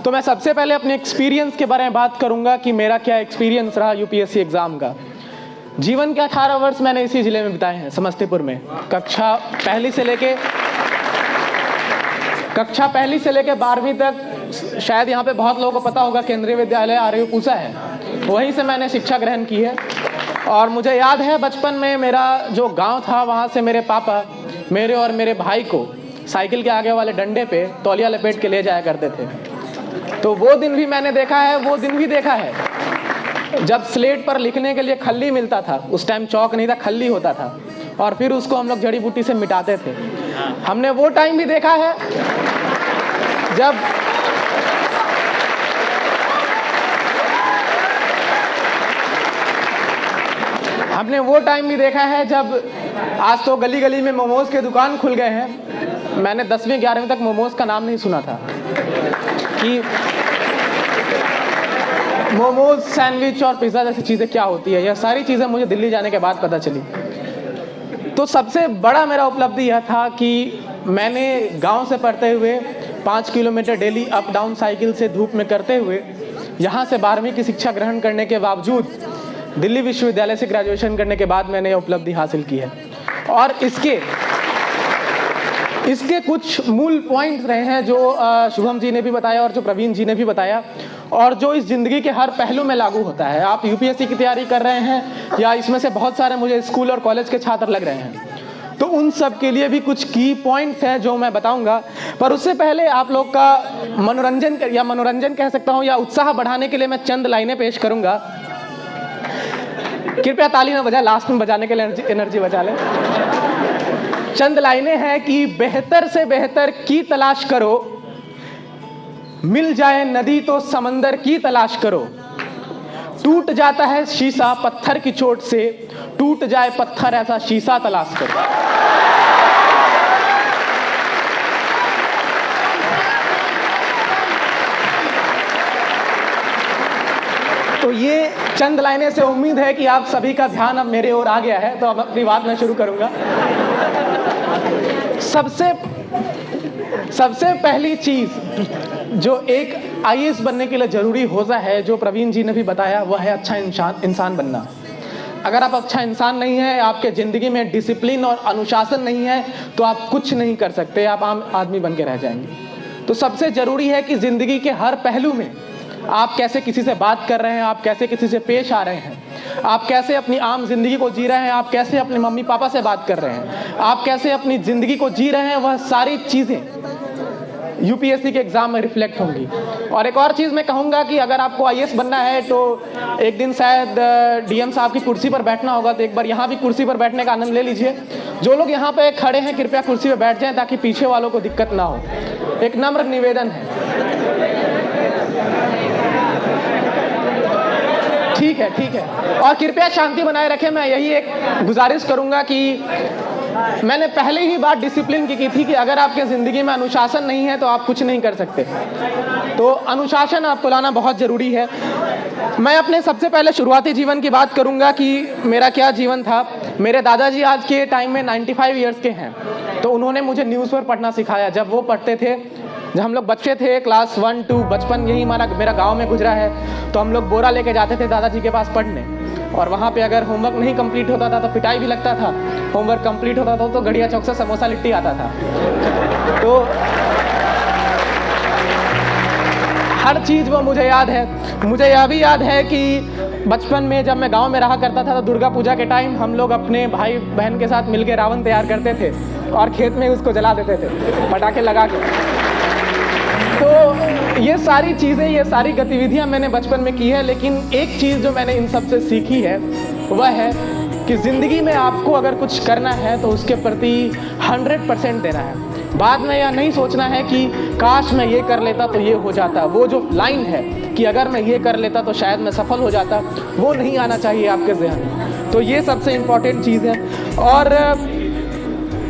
तो मैं सबसे पहले अपने एक्सपीरियंस के बारे में बात करूंगा कि मेरा क्या एक्सपीरियंस रहा यूपीएससी एग्ज़ाम का। जीवन के 18 वर्ष मैंने इसी ज़िले में बिताए हैं, समस्तीपुर में। कक्षा पहली से लेके 12वीं तक शायद यहाँ पे बहुत लोगों को पता होगा, केंद्रीय विद्यालय आरयू पूसा है, वहीं से मैंने शिक्षा ग्रहण की है। और मुझे याद है बचपन में मेरा जो गांव था, वहाँ से मेरे पापा मेरे और मेरे भाई को साइकिल के आगे वाले डंडे पे तौलिया लपेट के ले जाया करते थे। तो वो दिन भी मैंने देखा है, वो दिन भी देखा है जब स्लेट पर लिखने के लिए खल्ली मिलता था। उस टाइम चौक नहीं था, खल्ली होता था, और फिर उसको हम लोग जड़ी बूटी से मिटाते थे। हमने वो टाइम भी देखा है जब आज तो गली गली में मोमोज के दुकान खुल गए हैं। मैंने 10वीं 11वीं तक मोमोज का नाम नहीं सुना था कि मोमोज, सैंडविच और पिज़्ज़ा जैसी चीज़ें क्या होती है। यह सारी चीज़ें मुझे दिल्ली जाने के बाद पता चली। तो सबसे बड़ा मेरा उपलब्धि यह था कि मैंने गांव से पढ़ते हुए 5 kilometre daily up down cycle से धूप में करते हुए यहाँ से 12वीं की शिक्षा ग्रहण करने के बावजूद दिल्ली विश्वविद्यालय से ग्रेजुएशन करने के बाद मैंने यह उपलब्धि हासिल की है। और इसके कुछ मूल पॉइंट्स रहे हैं जो शुभम जी ने भी बताया और जो प्रवीण जी ने भी बताया, और जो इस ज़िंदगी के हर पहलू में लागू होता है। आप यूपीएससी की तैयारी कर रहे हैं या इसमें से बहुत सारे मुझे स्कूल और कॉलेज के छात्र लग रहे हैं, तो उन सब के लिए भी कुछ की पॉइंट्स हैं जो मैं बताऊंगा। पर उससे पहले आप लोग का मनोरंजन कह सकता हूं या उत्साह बढ़ाने के लिए मैं चंद लाइनें पेश करूंगा। कृपया ताली ना बजाएं, लास्ट में बजाने के लिए एनर्जी बचा लें। चंद लाइनें हैं कि बेहतर से बेहतर की तलाश करो, मिल जाए नदी तो समंदर की तलाश करो, टूट जाता है शीशा पत्थर की चोट से, टूट जाए पत्थर ऐसा शीशा तलाश करो। तो ये चंद लाइनें से उम्मीद है कि आप सभी का ध्यान अब मेरे ओर आ गया है, तो अब अपनी बात मैं शुरू करूंगा। सबसे पहली चीज जो एक आईएएस बनने के लिए जरूरी होता है, जो प्रवीण जी ने भी बताया, वह है अच्छा इंसान बनना। अगर आप अच्छा इंसान नहीं है, आपके ज़िंदगी में डिसिप्लिन और अनुशासन नहीं है, तो आप कुछ नहीं कर सकते, आप आम आदमी बन के रह जाएंगे। तो सबसे ज़रूरी है कि ज़िंदगी के हर पहलू में आप कैसे किसी से बात कर रहे हैं, आप कैसे किसी से पेश आ रहे हैं, आप कैसे अपनी आम जिंदगी को जी रहे हैं, आप कैसे अपने मम्मी पापा से बात कर रहे हैं, आप कैसे अपनी ज़िंदगी को जी रहे हैं, वह सारी चीज़ें यूपीएससी के एग्ज़ाम में रिफ्लेक्ट होंगी। और एक और चीज़ मैं कहूँगा कि अगर आपको आईएएस बनना है तो एक दिन शायद डीएम साहब की कुर्सी पर बैठना होगा, तो एक बार यहाँ भी कुर्सी पर बैठने का आनंद ले लीजिए। जो लोग यहाँ पे खड़े हैं कृपया कुर्सी पर बैठ जाएं ताकि पीछे वालों को दिक्कत ना हो। एक नम्र निवेदन है। ठीक है। और कृपया शांति बनाए रखें। मैं यही एक गुजारिश करूंगा कि मैंने पहले ही बात डिसिप्लिन की थी कि अगर आपके ज़िंदगी में अनुशासन नहीं है तो आप कुछ नहीं कर सकते। तो अनुशासन आपको लाना बहुत ज़रूरी है। मैं अपने सबसे पहले शुरुआती जीवन की बात करूंगा कि मेरा क्या जीवन था। मेरे दादाजी आज के टाइम में 95 ईयर्स के हैं, तो उन्होंने मुझे न्यूज़पेपर पढ़ना सिखाया। जब वो पढ़ते थे, जब हम लोग बच्चे थे, क्लास 1 2, बचपन यही मेरा गांव में गुजरा है, तो हम लोग बोरा लेके जाते थे दादाजी के पास पढ़ने, और वहाँ पे अगर होमवर्क नहीं कंप्लीट होता था तो पिटाई भी लगता था, होमवर्क कंप्लीट होता था तो गड़िया चौक से समोसा लिट्टी आता था। तो हर चीज़ वो मुझे याद है। मुझे यह भी याद है कि बचपन में जब मैं गांव में रहा करता था तो दुर्गा पूजा के टाइम हम लोग अपने भाई बहन के साथ मिलकर रावण तैयार करते थे और खेत में उसको जला देते थे पटाखे लगा के। तो ये सारी चीज़ें, ये सारी गतिविधियां मैंने बचपन में की है। लेकिन एक चीज़ जो मैंने इन सब से सीखी है वह है कि ज़िंदगी में आपको अगर कुछ करना है तो उसके प्रति 100% देना है। बाद में यह नहीं सोचना है कि काश मैं ये कर लेता तो ये हो जाता। वो जो लाइन है कि अगर मैं ये कर लेता तो शायद मैं सफल हो जाता, वो नहीं आना चाहिए आपके ज़हन में। तो ये सबसे इम्पॉर्टेंट चीज़ है। और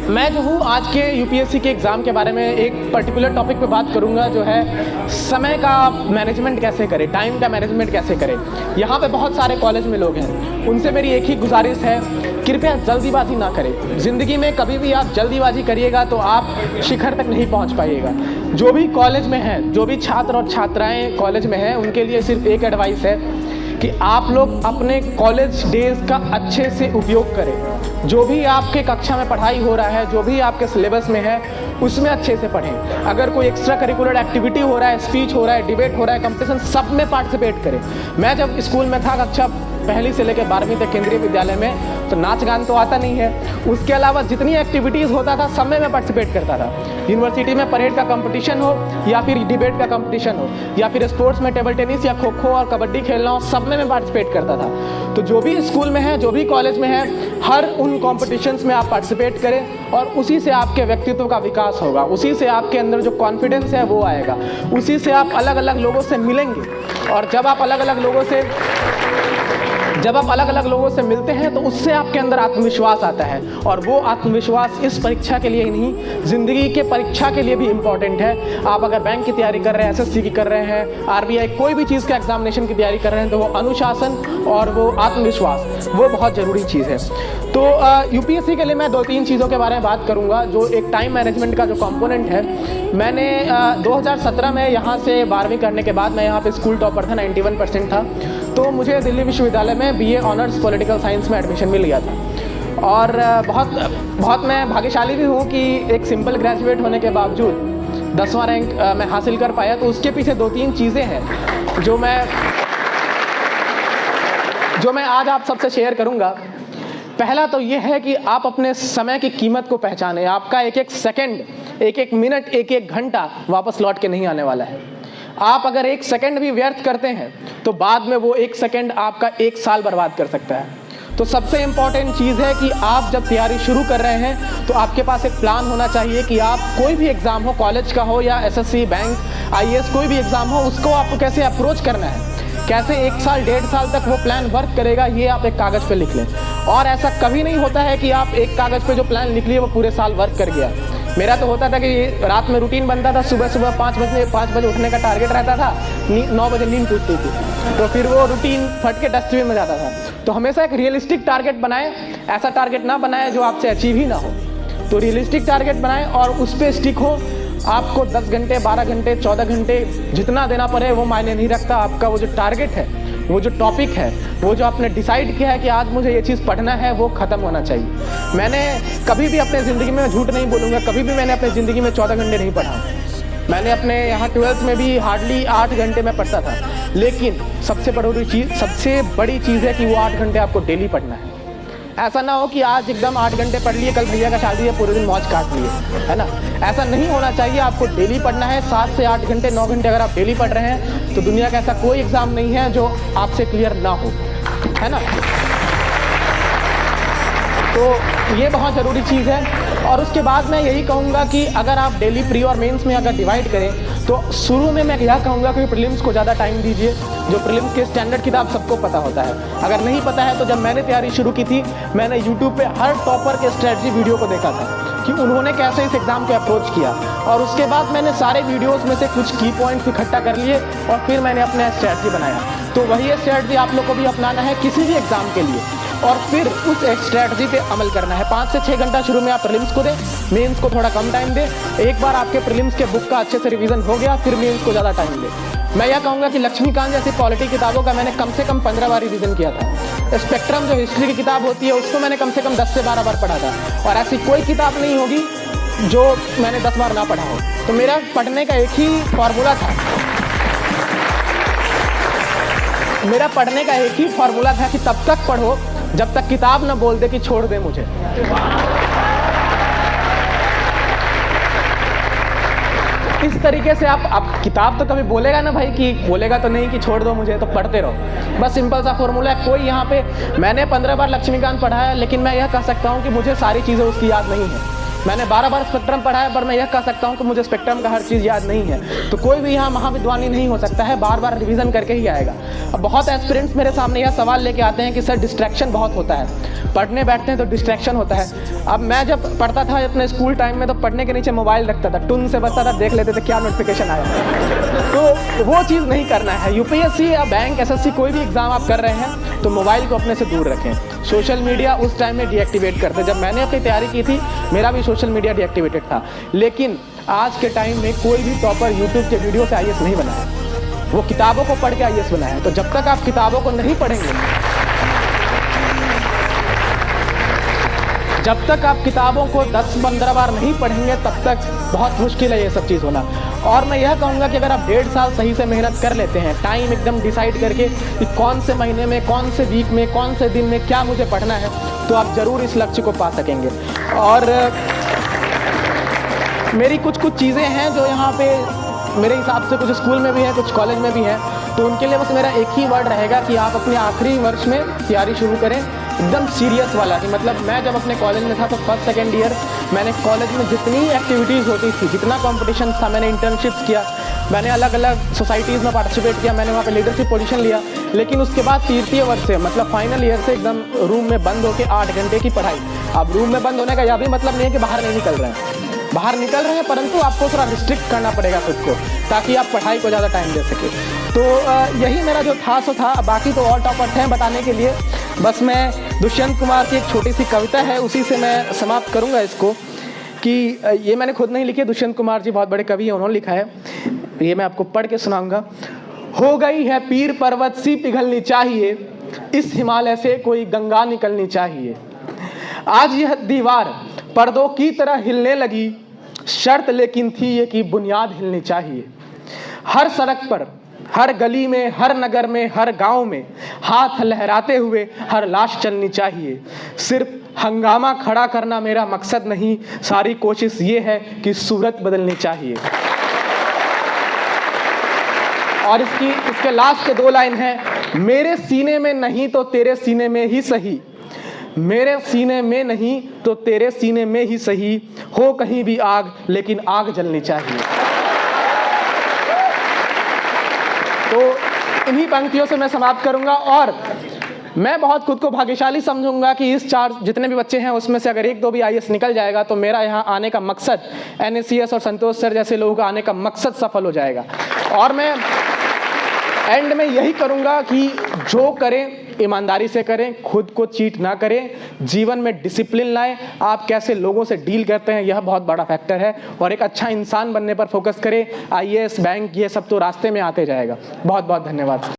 मैं जो हूँ आज के यूपीएससी के एग्ज़ाम के बारे में एक पर्टिकुलर टॉपिक पे बात करूँगा, जो है समय का मैनेजमेंट कैसे करें, टाइम का मैनेजमेंट कैसे करें। यहाँ पे बहुत सारे कॉलेज में लोग हैं, उनसे मेरी एक ही गुजारिश है, कृपया जल्दीबाजी ना करें। ज़िंदगी में कभी भी आप जल्दीबाजी करिएगा तो आप शिखर तक नहीं पहुँच पाइएगा। जो भी कॉलेज में हैं, जो भी छात्र और छात्राएं कॉलेज में हैं, उनके लिए सिर्फ एक एडवाइस है कि आप लोग अपने कॉलेज डेज का अच्छे से उपयोग करें। जो भी आपके कक्षा में पढ़ाई हो रहा है, जो भी आपके सिलेबस में है, उसमें अच्छे से पढ़ें। अगर कोई एक्स्ट्रा करिकुलर एक्टिविटी हो रहा है, स्पीच हो रहा है, डिबेट हो रहा है, कंपटीशन, सब में पार्टिसिपेट करें। मैं जब स्कूल में था, कक्षा पहली से लेकर 12वीं तक केंद्रीय विद्यालय में, तो नाच गान तो आता नहीं है, उसके अलावा जितनी एक्टिविटीज़ होता था सब में मैं पार्टिसिपेट करता था। यूनिवर्सिटी में परेड का कंपटीशन हो या फिर डिबेट का कंपटीशन हो या फिर स्पोर्ट्स में टेबल टेनिस या खो खो और कबड्डी खेलना हो, सब में मैं पार्टिसिपेट करता था। तो जो भी स्कूल में है, जो भी कॉलेज में है, हर उन कॉम्पिटिशन्स में आप पार्टिसिपेट करें और उसी से आपके व्यक्तित्व का विकास होगा, उसी से आपके अंदर जो कॉन्फिडेंस है वो आएगा, उसी से आप अलग अलग लोगों से मिलेंगे। और जब आप अलग अलग लोगों से मिलते हैं तो उससे आपके अंदर आत्मविश्वास आता है, और वो आत्मविश्वास इस परीक्षा के लिए ही नहीं, ज़िंदगी के परीक्षा के लिए भी इम्पॉर्टेंट है। आप अगर बैंक की तैयारी कर रहे हैं, एसएससी की कर रहे हैं, आरबीआई कोई भी चीज़ का एग्जामिनेशन की तैयारी कर रहे हैं, तो वो अनुशासन और वो आत्मविश्वास वो बहुत ज़रूरी चीज़ है। तो यूपीएससी के लिए मैं 2-3 चीज़ों के बारे में बात करूँगा, जो एक टाइम मैनेजमेंट का जो कंपोनेंट है। मैंने 2017 में यहाँ से 12वीं करने के बाद मैं यहाँ पे स्कूल टॉपर था, 91% था, तो मुझे दिल्ली विश्वविद्यालय में बीए ऑनर्स पॉलिटिकल साइंस में एडमिशन मिल गया था। और बहुत मैं भाग्यशाली भी हूँ कि एक सिंपल ग्रेजुएट होने के बावजूद 10वां रैंक मैं हासिल कर पाया। तो उसके पीछे 2-3 चीज़ें हैं जो मैं आज आप सबसे शेयर करूँगा। पहला तो ये है कि आप अपने समय की कीमत को पहचानें। आपका एक एक सेकंड, एक एक मिनट, एक एक घंटा वापस लौट के नहीं आने वाला है। आप अगर 1 सेकंड भी व्यर्थ करते हैं तो बाद में वो 1 सेकंड आपका 1 साल बर्बाद कर सकता है। तो सबसे इम्पॉर्टेंट चीज़ है कि आप जब तैयारी शुरू कर रहे हैं तो आपके पास एक प्लान होना चाहिए कि आप कोई भी एग्ज़ाम हो, कॉलेज का हो या एसएससी, बैंक, आईएएस, कोई भी एग्ज़ाम हो, उसको आपको कैसे अप्रोच करना है, कैसे 1 साल 1.5 साल तक वो प्लान वर्क करेगा, ये आप एक कागज़ पे लिख लें। और ऐसा कभी नहीं होता है कि आप एक कागज़ पे जो प्लान लिख लिए वो पूरे साल वर्क कर गया। मेरा तो होता था कि रात में रूटीन बनता था, सुबह 5 बजे उठने का टारगेट रहता था, 9 बजे नींद टूटती थी, तो फिर वो रूटीन फट के डस्टबिन में जाता था। तो हमेशा एक रियलिस्टिक टारगेट बनाएं, ऐसा टारगेट ना बनाएं जो आपसे अचीव ही ना हो। तो रियलिस्टिक टारगेट बनाएं और उस पर स्टिक हो। आपको 10 घंटे, 12 घंटे, 14 घंटे जितना देना पड़े वो मायने नहीं रखता। आपका वो जो टारगेट है, वो जो टॉपिक है, वो जो आपने डिसाइड किया है कि आज मुझे ये चीज़ पढ़ना है, वो ख़त्म होना चाहिए। मैंने कभी भी अपने ज़िंदगी में, झूठ नहीं बोलूँगा, कभी भी मैंने अपने ज़िंदगी में 14 घंटे नहीं पढ़ा। मैंने अपने यहाँ 12th में भी हार्डली 8 घंटे में पढ़ता था। लेकिन सबसे बड़ी चीज़ है कि वो 8 घंटे आपको डेली पढ़ना है। ऐसा ना हो कि आज एकदम 8 घंटे पढ़ लिए, कल भैया का शादी है, पूरे दिन मौज काट लिए, है ना। ऐसा नहीं होना चाहिए। आपको डेली पढ़ना है, 7 से 8 घंटे, 9 घंटे अगर आप डेली पढ़ रहे हैं तो दुनिया का ऐसा कोई एग्ज़ाम नहीं है जो आपसे क्लियर ना हो, है ना। तो ये बहुत ज़रूरी चीज़ है। और उसके बाद मैं यही कहूँगा कि अगर आप डेली प्री और मेंस में अगर डिवाइड करें तो शुरू में मैं यह कहूँगा कि प्रीलिम्स को ज़्यादा टाइम दीजिए। जो प्रीलिम्स के स्टैंडर्ड किताब सबको पता होता है, अगर नहीं पता है तो जब मैंने तैयारी शुरू की थी, मैंने यूट्यूब पे हर टॉपर के स्ट्रेटजी वीडियो को देखा था कि उन्होंने कैसे इस एग्ज़ाम को अप्रोच किया, और उसके बाद मैंने सारे वीडियोज़ में से कुछ की पॉइंट्स इकट्ठा कर लिए और फिर मैंने अपना स्ट्रेटजी बनाया। तो वही स्ट्रेटजी आप लोग को भी अपनाना है किसी भी एग्ज़ाम के लिए, और फिर उस स्ट्रेटजी पे अमल करना है। 5 से 6 घंटा शुरू में आप प्रीलिम्स को दें, मेंस को थोड़ा कम टाइम दें। एक बार आपके प्रीलिम्स के बुक का अच्छे से रिवीजन हो गया, फिर मेंस को ज़्यादा टाइम दें। मैं यह कहूँगा कि लक्ष्मीकांत जैसी पॉलिटी किताबों का मैंने कम से कम 15 बार रिवीजन किया था। स्पेक्ट्रम जो हिस्ट्री की किताब होती है उसको मैंने कम से कम 10 से 12 बार पढ़ा था, और ऐसी कोई किताब नहीं होगी जो मैंने 10 बार ना पढ़ा हो। तो मेरा पढ़ने का एक ही फॉर्मूला था, कि तब तक पढ़ो जब तक किताब ना बोल दे कि छोड़ दे मुझे। इस तरीके से आप किताब तो कभी बोलेगा ना भाई, कि बोलेगा तो नहीं कि छोड़ दो मुझे, तो पढ़ते रहो। बस सिंपल सा फॉर्मूला है। कोई यहाँ पे, मैंने 15 बार लक्ष्मीकांत पढ़ा है, लेकिन मैं यह कह सकता हूँ कि मुझे सारी चीज़ें उसकी याद नहीं है। मैंने 12 बार स्पेक्ट्रम पढ़ा है, पर मैं यह कह सकता हूँ कि मुझे स्पेक्ट्रम का हर चीज़ याद नहीं है। तो कोई भी यहाँ महाविद्वानी नहीं हो सकता है, बार बार रिवीजन करके ही आएगा। अब बहुत एस्पिरेंट्स मेरे सामने यह सवाल लेके आते हैं कि सर डिस्ट्रैक्शन बहुत होता है, पढ़ने बैठते हैं तो डिस्ट्रैक्शन होता है। अब मैं जब पढ़ता था अपने स्कूल टाइम में, तो पढ़ने के नीचे मोबाइल रखता था, टुन से बजता था, देख लेते थे क्या नोटिफिकेशन आया। तो वो चीज़ नहीं करना है। यूपीएससी या बैंक, एसएससी, कोई भी एग्ज़ाम आप कर रहे हैं तो मोबाइल को अपने से दूर रखें। सोशल मीडिया उस टाइम में डीएक्टिवेट करते। जब मैंने अपनी तैयारी की थी, मेरा भी सोशल मीडिया डीएक्टिवेटेड था। लेकिन आज के टाइम में कोई भी टॉपर यूट्यूब के वीडियो से आईएएस नहीं बना है, वो किताबों को पढ़ के आईएएस बना है। तो जब तक आप किताबों को नहीं पढ़ेंगे, जब तक आप किताबों को 10-15 बार नहीं पढ़ेंगे, तब तक बहुत मुश्किल है ये सब चीज़ होना। और मैं यह कहूँगा कि अगर आप 1.5 साल सही से मेहनत कर लेते हैं, टाइम एकदम डिसाइड करके कि कौन से महीने में, कौन से वीक में, कौन से दिन में क्या मुझे पढ़ना है, तो आप ज़रूर इस लक्ष्य को पा सकेंगे। और मेरी कुछ चीज़ें हैं जो यहाँ पे मेरे हिसाब से कुछ स्कूल में भी है, कुछ कॉलेज में भी है, तो उनके लिए बस मेरा एक ही वर्ड रहेगा कि आप अपने आखिरी वर्ष में तैयारी शुरू करें, एकदम सीरियस वाला। कि मतलब मैं जब अपने कॉलेज में था तो 1st 2nd ईयर मैंने कॉलेज में जितनी एक्टिविटीज़ होती थी, जितना कंपटीशन था, मैंने इंटर्नशिप्स किया, मैंने अलग अलग सोसाइटीज़ में पार्टिसिपेट किया, मैंने वहाँ पे लीडरशिप पोजीशन लिया। लेकिन उसके बाद 3th वर्ष से, मतलब फाइनल ईयर से एकदम रूम में बंद होकर 8 घंटे की पढ़ाई। अब रूम में बंद होने का यह भी मतलब नहीं है कि बाहर नहीं निकल रहे हैं, बाहर निकल रहे हैं, परंतु आपको थोड़ा रिस्ट्रिक्ट करना पड़ेगा खुद को, ताकि आप पढ़ाई को ज़्यादा टाइम दे सके। तो यही मेरा जो था सो था। बाकी तो और टॉपर्स हैं बताने के लिए, बस मैं दुष्यंत कुमार की एक छोटी सी कविता है, उसी से मैं समाप्त करूंगा इसको। कि ये मैंने खुद नहीं लिखी है, दुष्यंत कुमार जी बहुत बड़े कवि हैं, उन्होंने लिखा है। ये मैं आपको पढ़ के सुनाऊंगा। हो गई है पीर पर्वत सी पिघलनी चाहिए, इस हिमालय से कोई गंगा निकलनी चाहिए। आज यह दीवार पर्दों की तरह हिलने लगी, शर्त लेकिन थी ये कि बुनियाद हिलनी चाहिए। हर सड़क पर, हर गली में, हर नगर में, हर गांव में हाथ लहराते हुए हर लाश चलनी चाहिए। सिर्फ हंगामा खड़ा करना मेरा मकसद नहीं, सारी कोशिश ये है कि सूरत बदलनी चाहिए। और इसके लास्ट के 2 लाइन हैं, मेरे सीने में नहीं तो तेरे सीने में ही सही, मेरे सीने में नहीं तो तेरे सीने में ही सही, हो कहीं भी आग लेकिन आग जलनी चाहिए। तो इन्हीं पंक्तियों से मैं समाप्त करूंगा। और मैं बहुत खुद को भाग्यशाली समझूंगा कि इस 4 जितने भी बच्चे हैं उसमें से अगर 1-2 भी आईएएस निकल जाएगा तो मेरा यहाँ आने का मकसद, NACS और संतोष सर जैसे लोगों का आने का मकसद सफल हो जाएगा। और मैं एंड में यही करूंगा कि जो करें ईमानदारी से करें, खुद को चीट ना करें, जीवन में डिसिप्लिन लाएं। आप कैसे लोगों से डील करते हैं यह बहुत बड़ा फैक्टर है, और एक अच्छा इंसान बनने पर फोकस करें। आईएएस, बैंक, ये सब तो रास्ते में आते जाएगा। बहुत बहुत धन्यवाद।